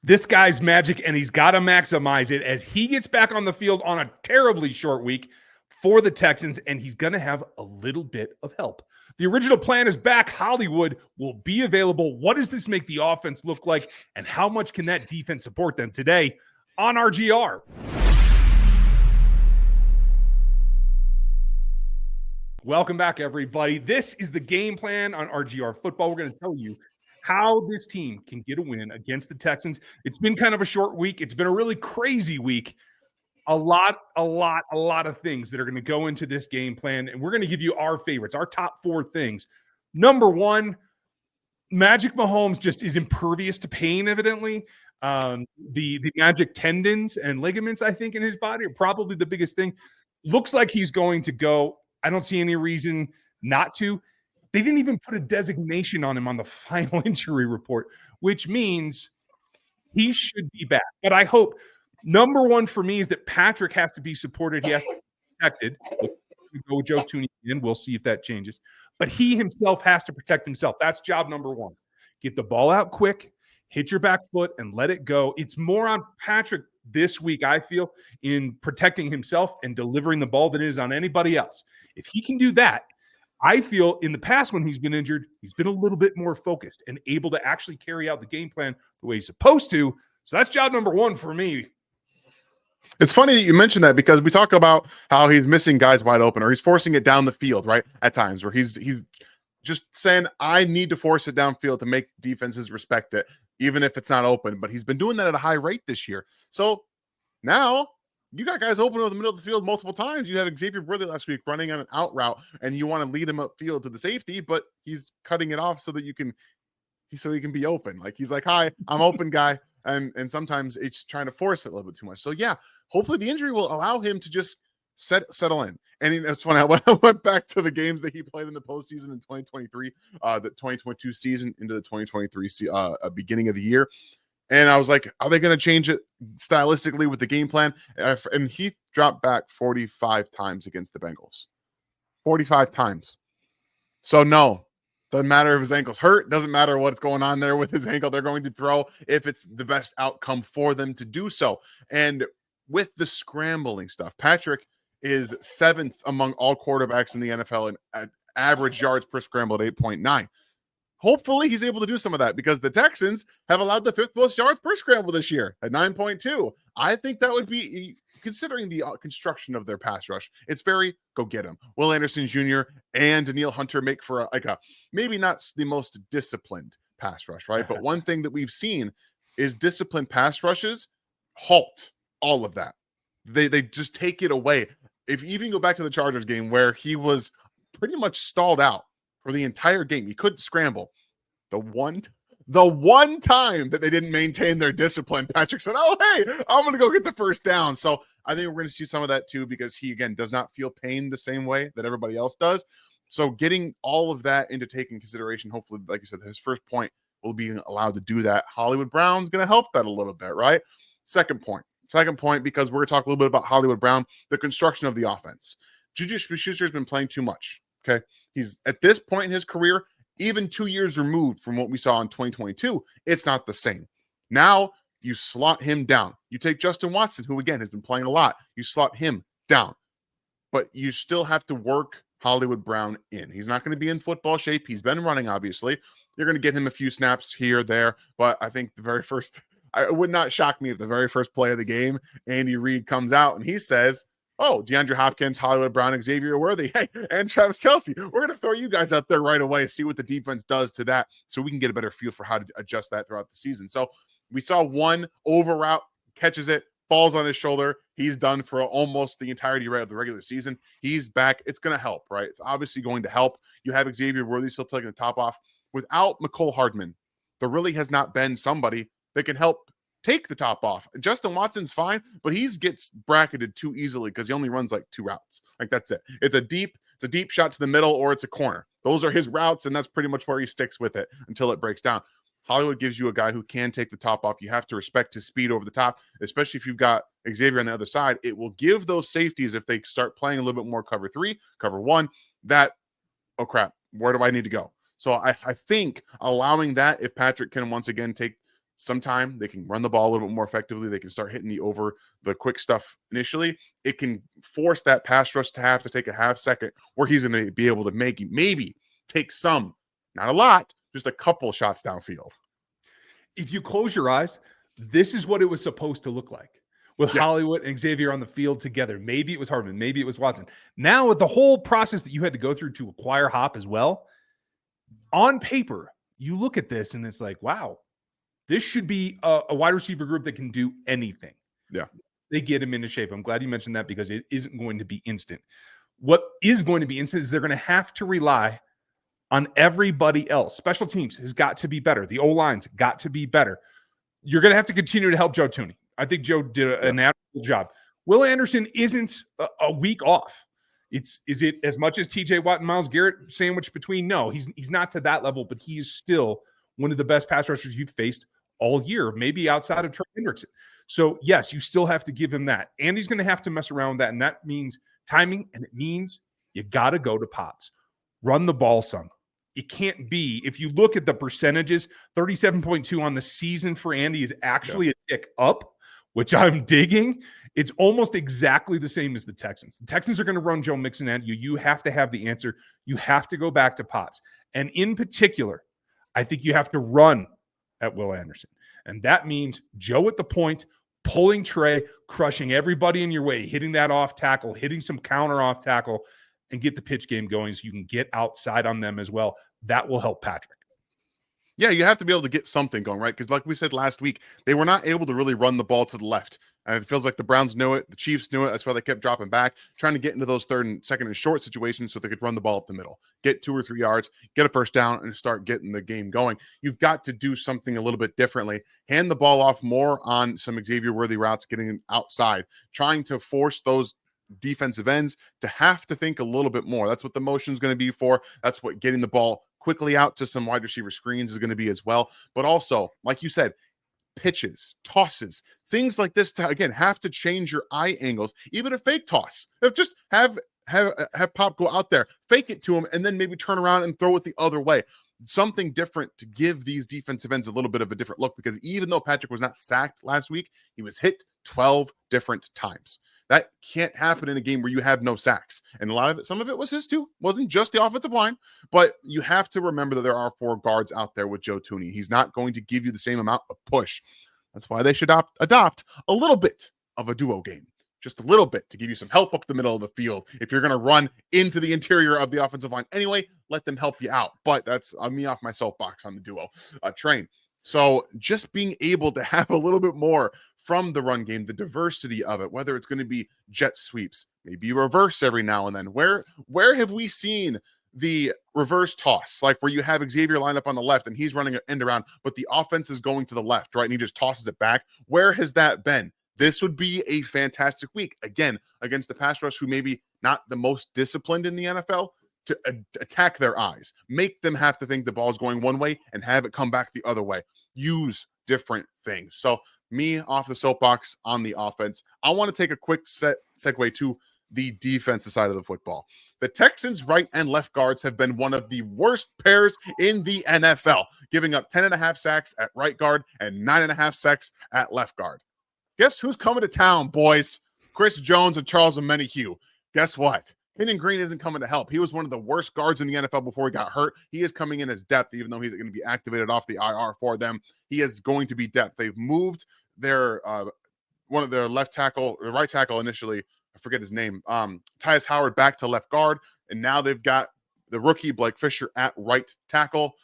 This guy's magic, and he's got to maximize it as he gets back on the field on a terribly short week for the Texans, and he's going to have a little bit of help. The original plan is back. Hollywood will be available. What does this make the offense look like, and how much can that defense support them today on RGR? Welcome back, everybody. This is the game plan on RGR Football. We're going to tell you how this team can get a win against the Texans. It's been kind of a short week. It's been a really crazy week. A lot of things that are going to go into this game plan, and we're going to give you our favorites, our top 4 things. Number 1, Magic Mahomes just is impervious to pain, evidently. The magic tendons and ligaments, I think, in his body are probably the biggest thing. Looks like he's going to go. I don't see any reason not to. They didn't even put a designation on him on the final injury report, which means he should be back. But I hope number 1 for me is that Patrick has to be supported. He has to be protected. We'll go with Joe Tooney in. We'll see if that changes. But he himself has to protect himself. That's job number 1. Get the ball out quick, hit your back foot, and let it go. It's more on Patrick this week, I feel, in protecting himself and delivering the ball than it is on anybody else. If he can do that, I feel in the past when he's been injured, he's been a little bit more focused and able to actually carry out the game plan the way he's supposed to. So that's job number 1 for me. It's funny that you mentioned that because we talk about how he's missing guys wide open or he's forcing it down the field, right? At times where he's just saying, I need to force it downfield to make defenses respect it, even if it's not open. But he's been doing that at a high rate this year. So now you got guys open over the middle of the field multiple times. You had Xavier Worthy last week running on an out route, and you want to lead him upfield to the safety, but he's cutting it off so that he can be open. Like he's like, hi, I'm open guy. And sometimes it's trying to force it a little bit too much. So yeah, hopefully the injury will allow him to just settle in. And it's funny, when I went back to the games that he played in the postseason in 2023, the 2022 season into the 2023 beginning of the year. And I was like, are they going to change it stylistically with the game plan? And he dropped back 45 times against the Bengals. 45 times. So no, doesn't matter if his ankle's hurt. Doesn't matter what's going on there with his ankle. They're going to throw if it's the best outcome for them to do so. And with the scrambling stuff, Patrick is 7th among all quarterbacks in the NFL at average yards per scramble at 8.9. Hopefully he's able to do some of that because the Texans have allowed the 5th most yards per scramble this year at 9.2. I think that would be, considering the construction of their pass rush, it's very go get him. Will Anderson Jr. and Danielle Hunter make for a maybe not the most disciplined pass rush, right? But one thing that we've seen is disciplined pass rushes halt all of that. They just take it away. If you even go back to the Chargers game where he was pretty much stalled out for the entire game, he couldn't scramble. The one time that they didn't maintain their discipline, Patrick said, oh, hey, I'm going to go get the first down. So I think we're going to see some of that too, because he, again, does not feel pain the same way that everybody else does. So getting all of that into taking consideration, hopefully, like you said, his first point will be allowed to do that. Hollywood Brown's going to help that a little bit, right? Second point, because we're going to talk a little bit about Hollywood Brown, the construction of the offense. Juju Schuster's been playing too much, okay? He's at this point in his career, even 2 years removed from what we saw in 2022, it's not the same. Now you slot him down. You take Justin Watson, who again has been playing a lot. You slot him down, but you still have to work Hollywood Brown in. He's not going to be in football shape. He's been running, obviously. You're going to get him a few snaps here, there, but I think the very first, it would not shock me if the very first play of the game, Andy Reid comes out and he says, oh, DeAndre Hopkins, Hollywood Brown, Xavier Worthy, hey, and Travis Kelce. We're going to throw you guys out there right away, see what the defense does to that so we can get a better feel for how to adjust that throughout the season. So we saw one over route, catches it, falls on his shoulder. He's done for almost the entirety of the regular season. He's back. It's going to help, right? It's obviously going to help. You have Xavier Worthy still taking the top off. Without Mecole Hardman, there really has not been somebody that can help take the top off. Justin Watson's fine, but he gets bracketed too easily because he only runs like 2 routes. Like that's it. It's a deep shot to the middle or it's a corner. Those are his routes, and that's pretty much where he sticks with it until it breaks down. Hollywood gives you a guy who can take the top off. You have to respect his speed over the top, especially if you've got Xavier on the other side. It will give those safeties, if they start playing a little bit more cover 3, cover 1, that, oh crap, where do I need to go? So I think allowing that, if Patrick can once again take sometime they can run the ball a little bit more effectively. They can start hitting the quick stuff initially. It can force that pass rush to have to take a half second where he's going to be able to maybe take some, not a lot, just a couple shots downfield. If you close your eyes, this is what it was supposed to look like with Yeah. Hollywood and Xavier on the field together. Maybe it was Hardman, maybe it was Watson. Now, with the whole process that you had to go through to acquire Hop as well, on paper, you look at this and it's like, wow, this should be a wide receiver group that can do anything. Yeah. They get him into shape. I'm glad you mentioned that because it isn't going to be instant. What is going to be instant is they're going to have to rely on everybody else. Special teams has got to be better. The O-line's got to be better. You're going to have to continue to help Joe Thuney. I think Joe did an admirable job. Will Anderson isn't a week off. Is it as much as TJ Watt and Myles Garrett sandwiched between? No, he's not to that level, but he is still one of the best pass rushers you've faced all year, maybe outside of Trey Hendrickson. So, yes, you still have to give him that. And he's going to have to mess around with that. And that means timing, and it means you got to go to pops. Run the ball some. It can't be, if you look at the percentages, 37.2 on the season for Andy is actually a tick up, which I'm digging. It's almost exactly the same as the Texans. The Texans are going to run Joe Mixon at you. You have to have the answer. You have to go back to pops. And in particular, I think you have to run at Will Anderson. And that means Joe at the point, pulling Trey, crushing everybody in your way, hitting that off tackle, hitting some counter off tackle, and get the pitch game going so you can get outside on them as well. That will help Patrick. Yeah, you have to be able to get something going, right? Because like we said last week, they were not able to really run the ball to the left. And it feels like the Browns knew it. The Chiefs knew it. That's why they kept dropping back, trying to get into those third and second and short situations so they could run the ball up the middle, get 2 or 3 yards, get a first down, and start getting the game going. You've got to do something a little bit differently. Hand the ball off more on some Xavier-worthy routes, getting outside, trying to force those defensive ends to have to think a little bit more. That's what the motion is going to be for. That's what getting the ball quickly out to some wide receiver screens is going to be as well. But also, like you said, pitches, tosses, things like this to, again, have to change your eye angles. Even a fake toss. Just have Pop go out there, fake it to him, and then maybe turn around and throw it the other way. Something different to give these defensive ends a little bit of a different look, because even though Patrick was not sacked last week, he was hit 12 different times. That can't happen in a game where you have no sacks. And a lot of it, some of it was his too. Wasn't just the offensive line, but you have to remember that there are 4 guards out there with Joe Thuney. He's not going to give you the same amount of push. That's why they should adopt a little bit of a duo game. Just a little bit to give you some help up the middle of the field. If you're going to run into the interior of the offensive line anyway, let them help you out. But that's me off my soapbox on the duo train. So just being able to have a little bit more from the run game, the diversity of it, whether it's going to be jet sweeps, maybe reverse every now and then. Where have we seen the reverse toss, like where you have Xavier lined up on the left and he's running an end around, but the offense is going to the left, right? And he just tosses it back. Where has that been? This would be a fantastic week, again, against the pass rush who maybe not the most disciplined in the NFL, to attack their eyes, make them have to think the ball is going one way and have it come back the other way. Use different things. So me off the soapbox on the offense. I want to take a quick segue to the defensive side of the football. The Texans' right and left guards have been one of the worst pairs in the NFL, giving up 10.5 sacks at right guard and 9.5 sacks at left guard. Guess who's coming to town, boys? Chris Jones and Charles Omenihu. Guess what? Kenyon Green isn't coming to help. He was one of the worst guards in the NFL before he got hurt. He is coming in as depth, even though he's going to be activated off the IR for them. He is going to be depth. They've moved their one of their right tackle initially. I forget his name. Tyus Howard back to left guard, and now they've got the rookie Blake Fisher at right tackle.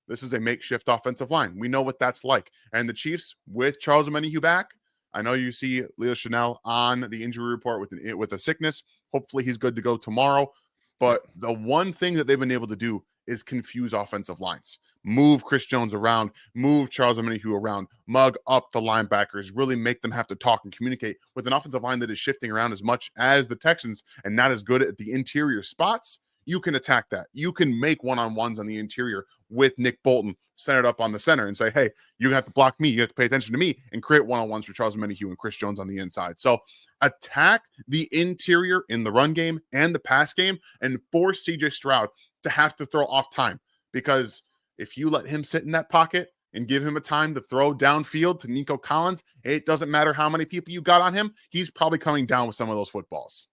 This is a makeshift offensive line. We know what that's like. And the Chiefs with Charles Omenihu back. I know you see Leo Chanel on the injury report with a sickness. Hopefully he's good to go tomorrow. But the one thing that they've been able to do is confuse offensive lines. Move Chris Jones around, move Charles Omenihu around, mug up the linebackers, really make them have to talk and communicate with an offensive line that is shifting around as much as the Texans and not as good at the interior spots. You can attack that. You can make one-on-ones on the interior with Nick Bolton centered up on the center and say, hey, you have to block me. You have to pay attention to me and create one-on-ones for Charles Omenihu and Chris Jones on the inside. So attack the interior in the run game and the pass game and force CJ Stroud to have to throw off time, because if you let him sit in that pocket and give him a time to throw downfield to Nico Collins, it doesn't matter how many people you got on him. He's probably coming down with some of those footballs.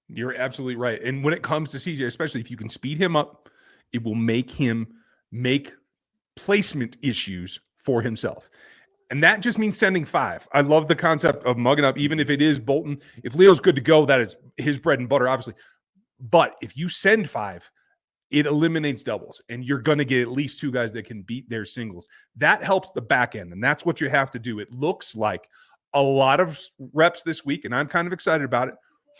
You're absolutely right. And when it comes to CJ, especially if you can speed him up, it will make him make placement issues for himself. And that just means sending 5. I love the concept of mugging up, even if it is Bolton. If Leo's good to go, that is his bread and butter, obviously. But if you send 5, it eliminates doubles, and you're going to get at least 2 guys that can beat their singles. That helps the back end, and that's what you have to do. It looks like a lot of reps this week, and I'm kind of excited about it,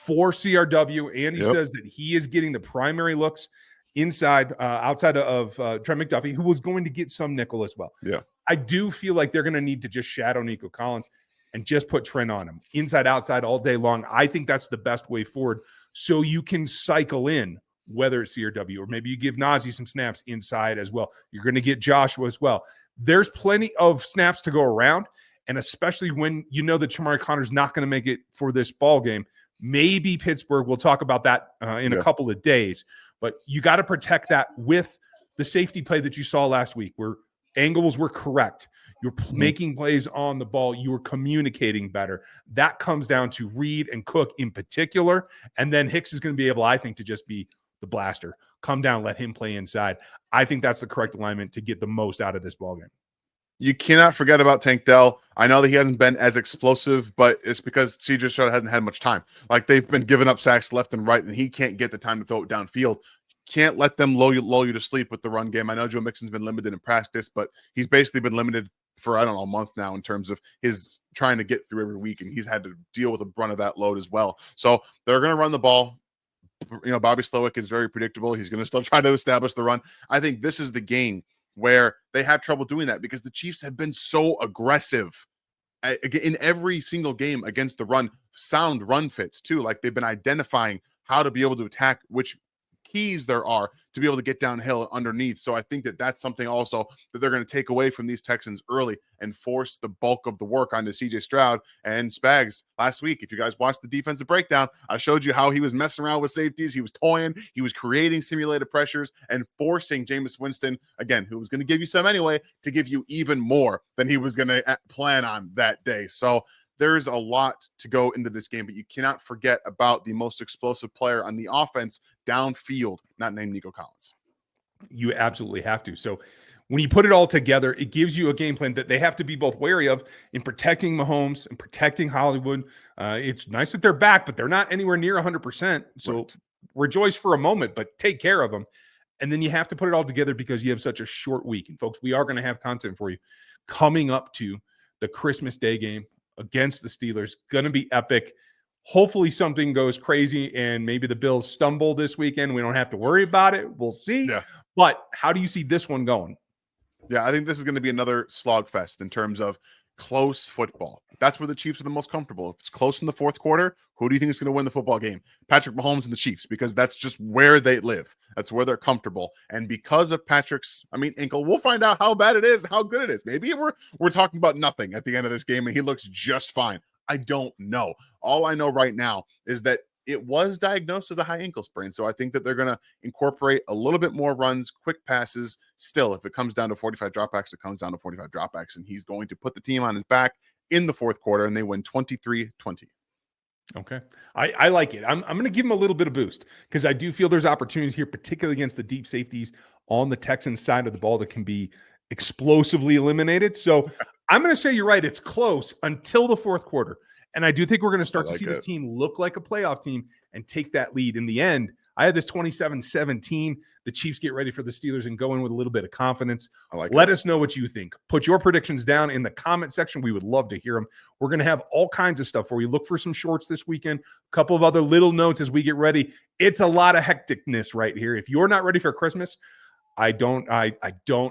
for CRW. And he says that he is getting the primary looks outside of Trent McDuffie, who was going to get some nickel as well. Yeah. I do feel like they're going to need to just shadow Nico Collins and just put Trent on him inside, outside all day long. I think that's the best way forward. So you can cycle in, whether it's CRW or maybe you give Najee some snaps inside as well. You're going to get Joshua as well. There's plenty of snaps to go around. And especially when you know that Chamari Connor's not going to make it for this ball game, maybe Pittsburgh, we'll talk about that in a couple of days, but you got to protect that with the safety play that you saw last week where angles were correct. You're making plays on the ball. You were communicating better. That comes down to Reed and Cook in particular. And then Hicks is going to be able, I think, to just be the blaster. Come down, let him play inside. I think that's the correct alignment to get the most out of this ballgame. You cannot forget about Tank Dell. I know that he hasn't been as explosive, but it's because CJ Stroud hasn't had much time. Like, they've been giving up sacks left and right, and he can't get the time to throw it downfield. Can't let them lull you to sleep with the run game. I know Joe Mixon's been limited in practice, but he's basically been limited for, I don't know, a month now in terms of his trying to get through every week, and he's had to deal with the brunt of that load as well. So they're going to run the ball. You know, Bobby Slowick is very predictable. He's going to still try to establish the run. I think this is the game where they have trouble doing that because the Chiefs have been so aggressive in every single game against the run. Sound run fits too. Like, they've been identifying how to be able to attack, which keys there are to be able to get downhill underneath. So I think that that's something also that they're going to take away from these Texans early and force the bulk of the work onto CJ Stroud and Spags. Last week, if you guys watched the defensive breakdown, I showed you how he was messing around with safeties. He was toying. He was creating simulated pressures and forcing Jameis Winston, again, who was going to give you some anyway, to give you even more than he was going to plan on that day. So there's a lot to go into this game, but you cannot forget about the most explosive player on the offense downfield, not named Nico Collins. You absolutely have to. So when you put it all together, it gives you a game plan that they have to be both wary of in protecting Mahomes and protecting Hollywood. It's nice that they're back, but they're not anywhere near 100%. So rejoice for a moment, but take care of them. And then you have to put it all together because you have such a short week. And folks, we are going to have content for you coming up to the Christmas Day game against the Steelers. Going to be epic. Hopefully something goes crazy and maybe the Bills stumble this weekend. We don't have to worry about it. We'll see. Yeah. But how do you see this one going? Yeah, I think this is going to be another slog fest in terms of close football. That's where the Chiefs are the most comfortable. If it's close in the fourth quarter, who do you think is going to win the football game? Patrick Mahomes and the Chiefs, because that's just where they live. That's where they're comfortable. And because of Patrick's, ankle, we'll find out how bad it is, how good it is. Maybe we're talking about nothing at the end of this game and he looks just fine. I don't know. All I know right now is that it was diagnosed as a high ankle sprain. So I think that they're going to incorporate a little bit more runs, quick passes. Still, if it comes down to 45 dropbacks, it comes down to 45 dropbacks. And he's going to put the team on his back in the fourth quarter, and they win 23-20. Okay. I like it. I'm going to give him a little bit of boost because I do feel there's opportunities here, particularly against the deep safeties on the Texans side of the ball that can be explosively eliminated. So I'm going to say you're right. It's close until the fourth quarter. And I do think we're going to start to see this team look like a playoff team and take that lead. In the end, I had this 27-17. The Chiefs get ready for the Steelers and go in with a little bit of confidence. Let us know what you think. Put your predictions down in the comment section. We would love to hear them. We're going to have all kinds of stuff for you. Look for some shorts this weekend. A couple of other little notes as we get ready. It's a lot of hecticness right here. If you're not ready for Christmas, I don't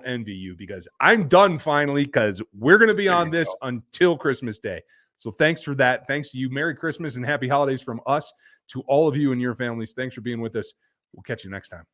envy you because I'm done finally because we're going to be on this until Christmas Day. So thanks for that. Thanks to you. Merry Christmas and happy holidays from us to all of you and your families. Thanks for being with us. We'll catch you next time.